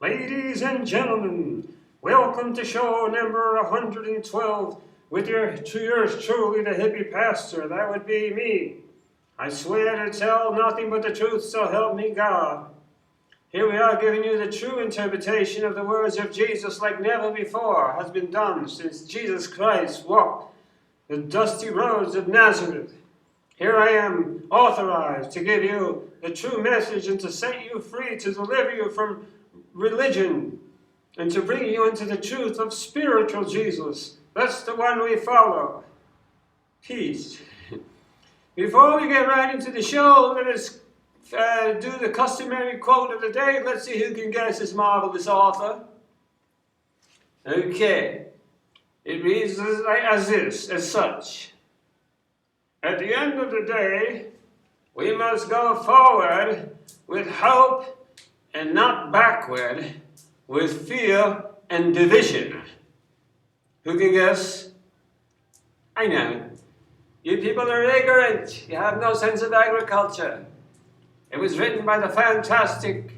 Ladies and gentlemen, welcome to show number 112 with yours truly, the Hippie Pastor. That would be me. I swear to tell nothing but the truth, so help me God. Here we are giving you the true interpretation of the words of Jesus like never before has been done since Jesus Christ walked the dusty roads of Nazareth. Here I am, authorized to give you the true message and to set you free, to deliver you from religion, and to bring you into the truth of spiritual Jesus. That's the one we follow. Peace. Before we get right into the show, let us do the customary quote of the day. Let's see who can guess this marvelous author. Okay. It reads as such. At the end of the day, we must go forward with hope and not backward with fear and division. Who can guess? I know. You people are ignorant. You have no sense of agriculture. It was written by the fantastic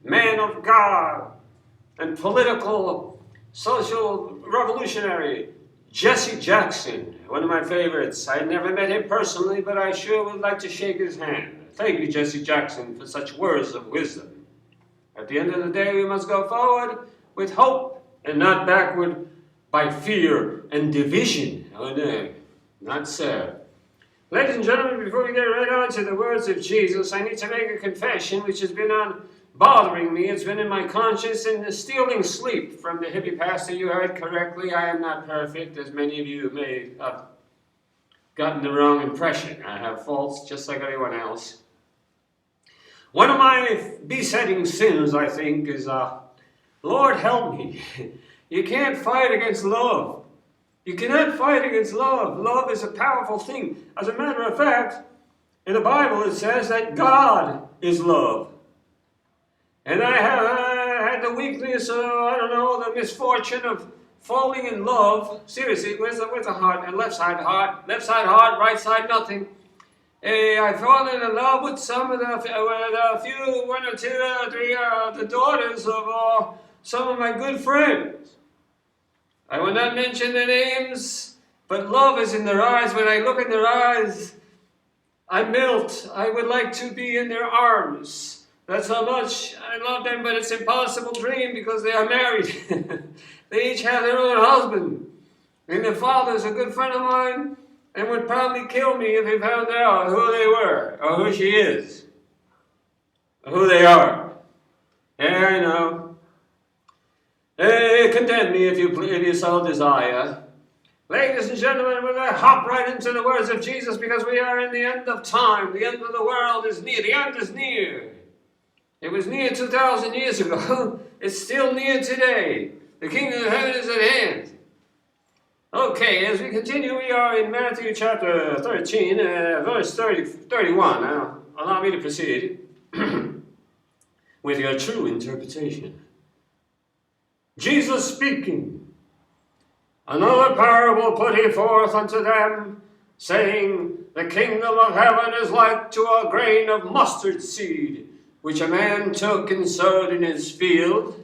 man of God and political, social revolutionary, Jesse Jackson, one of my favorites. I never met him personally, but I sure would like to shake his hand. Thank you, Jesse Jackson, for such words of wisdom. At the end of the day, we must go forward with hope and not backward by fear and division. Oh no, not so. Ladies and gentlemen, before we get right on to the words of Jesus, I need to make a confession which has been bothering me. It's been in my conscience and stealing sleep from the Hippie Pastor. You heard correctly. I am not perfect, as many of you may have gotten the wrong impression. I have faults just like everyone else. One of my besetting sins, I think, is, Lord help me. You can't fight against love. You cannot fight against love. Love is a powerful thing. As a matter of fact, in the Bible it says that God is love. And I have had the weakness, the misfortune of falling in love. Seriously, where's the heart? And left side heart, right side nothing. I've fallen in love with one or two or three the daughters of some of my good friends. I will not mention their names, but love is in their eyes. When I look in their eyes, I melt. I would like to be in their arms. That's how much I love them, but it's an impossible dream because they are married. They each have their own husband. And their father is a good friend of mine and would probably kill me if he found out who they were, or who she is, or who they are. Yeah, I know. Condemn me if you so desire. Ladies and gentlemen, we're going to hop right into the words of Jesus because we are in the end of time. The end of the world is near. The end is near. It was near 2,000 years ago. It's still near today. The kingdom of heaven is at hand. Okay, as we continue, we are in Matthew chapter 13, verse 31. Now, allow me to proceed with your true interpretation. Jesus speaking, another parable put he forth unto them, saying, the kingdom of heaven is like to a grain of mustard seed, which a man took and sowed in his field,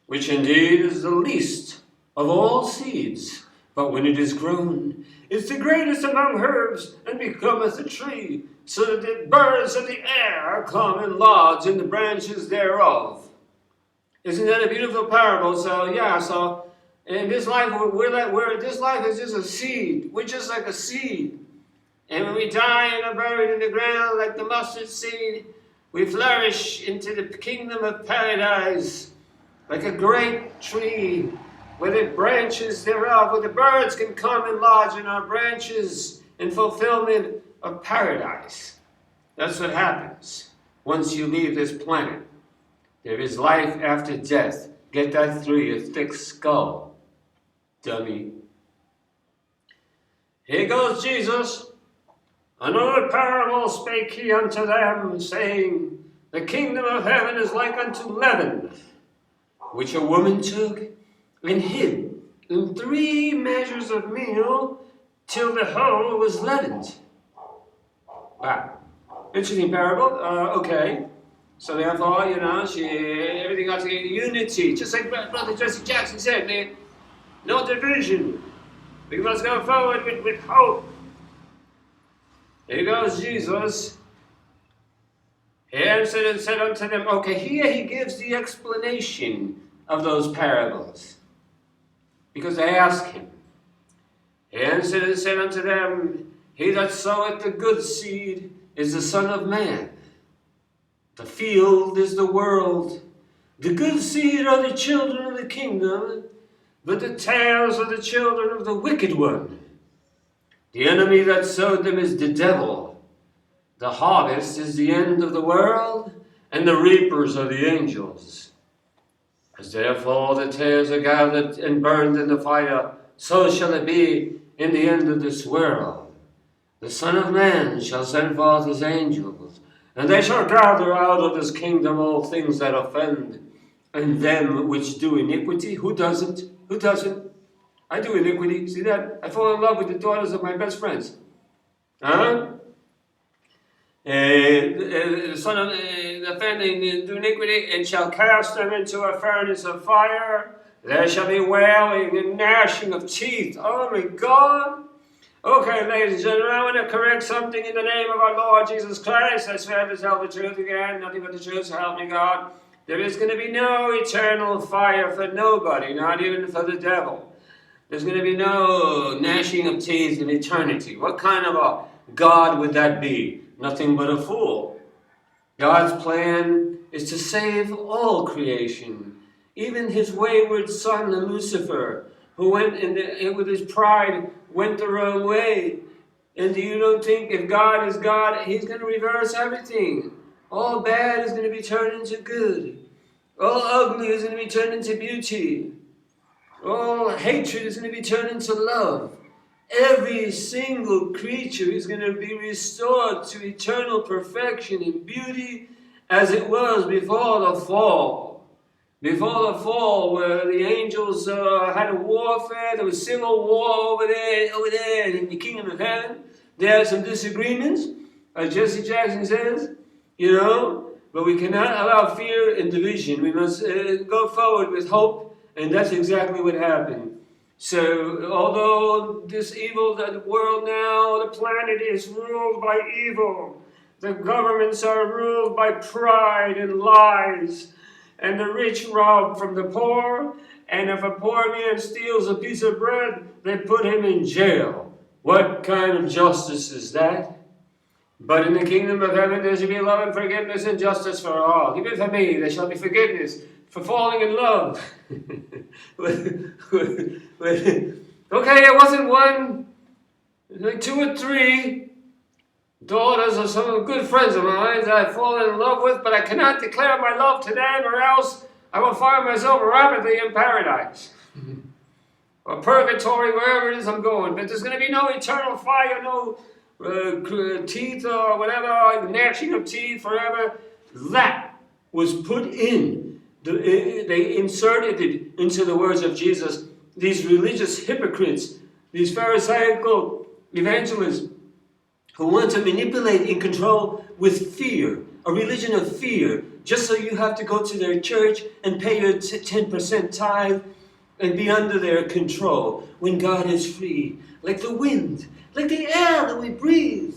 which indeed is the least of all seeds. But when it is grown, it's the greatest among herbs, and becometh a tree, so that the birds of the air come and lodge in the branches thereof. Isn't that a beautiful parable? So in this life, this life is just a seed. We're just like a seed. And when we die and are buried in the ground like the mustard seed, we flourish into the kingdom of paradise like a great tree, with the branches thereof, where the birds can come and lodge in our branches in fulfillment of paradise. That's what happens once you leave this planet. There is life after death. Get that through your thick skull, dummy. Here goes Jesus. Another parable spake he unto them, saying, the kingdom of heaven is like unto leaven, which a woman took and hid in 3 measures of meal till the whole was leavened. Wow. Interesting parable. Okay. So therefore, everything got to get unity. Just like Brother Jesse Jackson said, man, no division. We must go forward with hope. Here goes Jesus. He answered and said unto them, okay, here he gives the explanation of those parables. Because they ask him. He answered and said unto them, he that soweth the good seed is the Son of Man. The field is the world. The good seed are the children of the kingdom, but the tares are the children of the wicked one. The enemy that sowed them is the devil. The harvest is the end of the world, and the reapers are the angels. As therefore the tares are gathered and burned in the fire, so shall it be in the end of this world. The Son of Man shall send forth his angels, and they shall gather out of his kingdom all things that offend, and them which do iniquity. Who doesn't? Who doesn't? I do iniquity. See that? I fall in love with the daughters of my best friends. Huh? The son of the offending do iniquity, and shall cast them into a furnace of fire. There shall be wailing and gnashing of teeth. Oh my God! Okay, ladies and gentlemen, I want to correct something in the name of our Lord Jesus Christ. I swear to tell the truth again, nothing but the truth, so help me God. There is going to be no eternal fire for nobody, not even for the devil. There's going to be no gnashing of teeth in eternity. What kind of a God would that be? Nothing but a fool. God's plan is to save all creation, even his wayward son Lucifer, who went with his pride, went the wrong way. And you don't think if God is God, he's going to reverse everything. All bad is going to be turned into good. All ugly is going to be turned into beauty. All hatred is going to be turned into love. Every single creature is going to be restored to eternal perfection and beauty as it was before the fall. Before the fall, where the angels had a warfare, there was civil war over there in the kingdom of heaven. There are some disagreements, as Jesse Jackson says, but we cannot allow fear and division. We must go forward with hope, and that's exactly what happened. So, although this evil, the world now, the planet is ruled by evil, the governments are ruled by pride and lies, and the rich rob from the poor, and if a poor man steals a piece of bread, they put him in jail. What kind of justice is that? But in the kingdom of heaven there shall be love and forgiveness and justice for all. Even for me there shall be forgiveness for falling in love. Okay, it wasn't one, it was like 2 or 3 daughters of some good friends of mine that I've fallen in love with, but I cannot declare my love to them, or else I will find myself rapidly in paradise. Or purgatory, wherever it is I'm going. But there's going to be no eternal fire, no teeth or whatever, gnashing of teeth forever. That was put in. They inserted it into the words of Jesus. These religious hypocrites, these Pharisaical evangelists, who want to manipulate and control with fear, a religion of fear, just so you have to go to their church and pay your 10% tithe and be under their control, when God is free, like the wind, like the air that we breathe.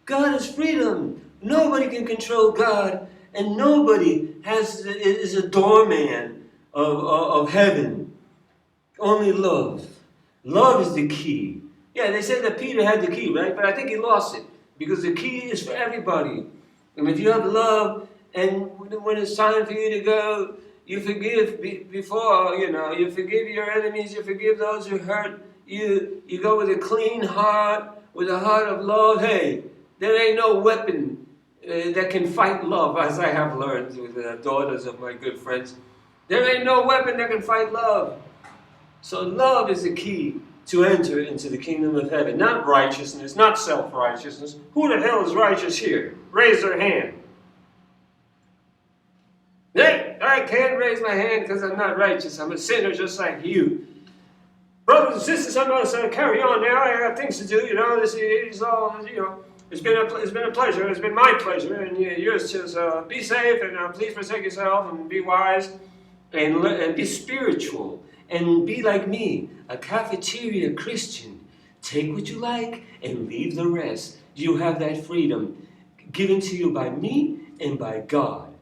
God is freedom. Nobody can control God, and nobody is a doorman of heaven. Only love. Love is the key. Yeah, they said that Peter had the key, right? But I think he lost it, because the key is for everybody. And if you have love, and when it's time for you to go, you forgive before, you forgive your enemies, you forgive those who hurt you. You go with a clean heart, with a heart of love. Hey, there ain't no weapon that can fight love, as I have learned with the daughters of my good friends. There ain't no weapon that can fight love. So love is the key to enter into the kingdom of heaven. Not righteousness, not self-righteousness. Who the hell is righteous here? Raise their hand. Hey, I can't raise my hand because I'm not righteous. I'm a sinner just like you. Brothers and sisters, I must carry on now. I have things to do, This is all, It's been a pleasure. It's been my pleasure, and yours too. So be safe, and please forsake yourself, and be wise. and be spiritual and be like me, a cafeteria Christian. Take what you like and leave the rest. You have that freedom given to you by me and by God.